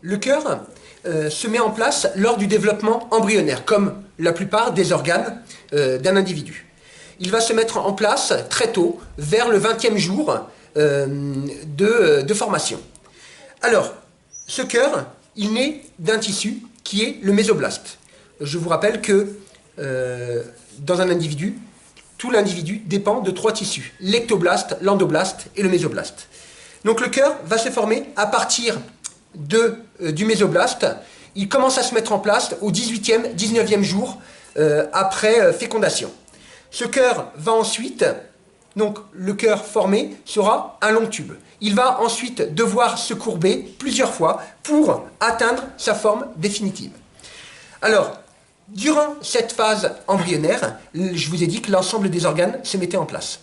Le cœur se met en place lors du développement embryonnaire, comme la plupart des organes d'un individu. Il va se mettre en place très tôt, vers le 20e jour de formation. Alors, ce cœur, il naît d'un tissu qui est le mésoblaste. Je vous rappelle que dans un individu, tout l'individu dépend de 3 tissus, l'ectoblaste, l'endoblaste et le mésoblaste. Donc le cœur va se former à partir du mésoblaste. Il commence à se mettre en place au 18e, 19e jour après fécondation. Ce cœur va ensuite, donc le cœur formé sera un long tube. Il va ensuite devoir se courber plusieurs fois pour atteindre sa forme définitive. Alors, durant cette phase embryonnaire, je vous ai dit que l'ensemble des organes se mettaient en place.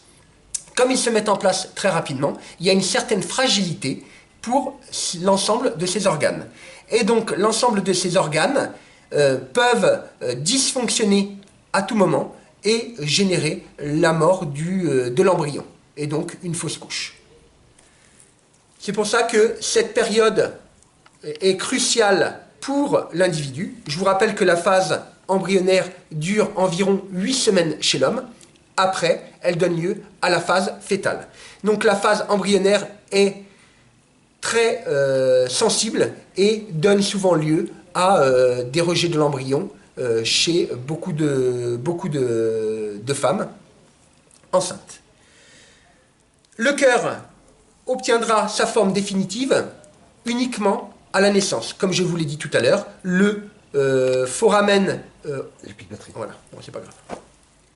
Comme ils se mettent en place très rapidement, il y a une certaine fragilité pour l'ensemble de ces organes. Et donc, l'ensemble de ces organes peuvent dysfonctionner à tout moment et générer la mort de l'embryon, et donc une fausse couche. C'est pour ça que cette période est cruciale pour l'individu. Je vous rappelle que la phase embryonnaire dure environ 8 semaines chez l'homme. Après, elle donne lieu à la phase fœtale. Donc la phase embryonnaire est très sensible et donne souvent lieu à des rejets de l'embryon chez beaucoup de femmes enceintes. Le cœur obtiendra sa forme définitive uniquement à la naissance. Comme je vous l'ai dit tout à l'heure, le foramen... voilà, bon, c'est pas grave.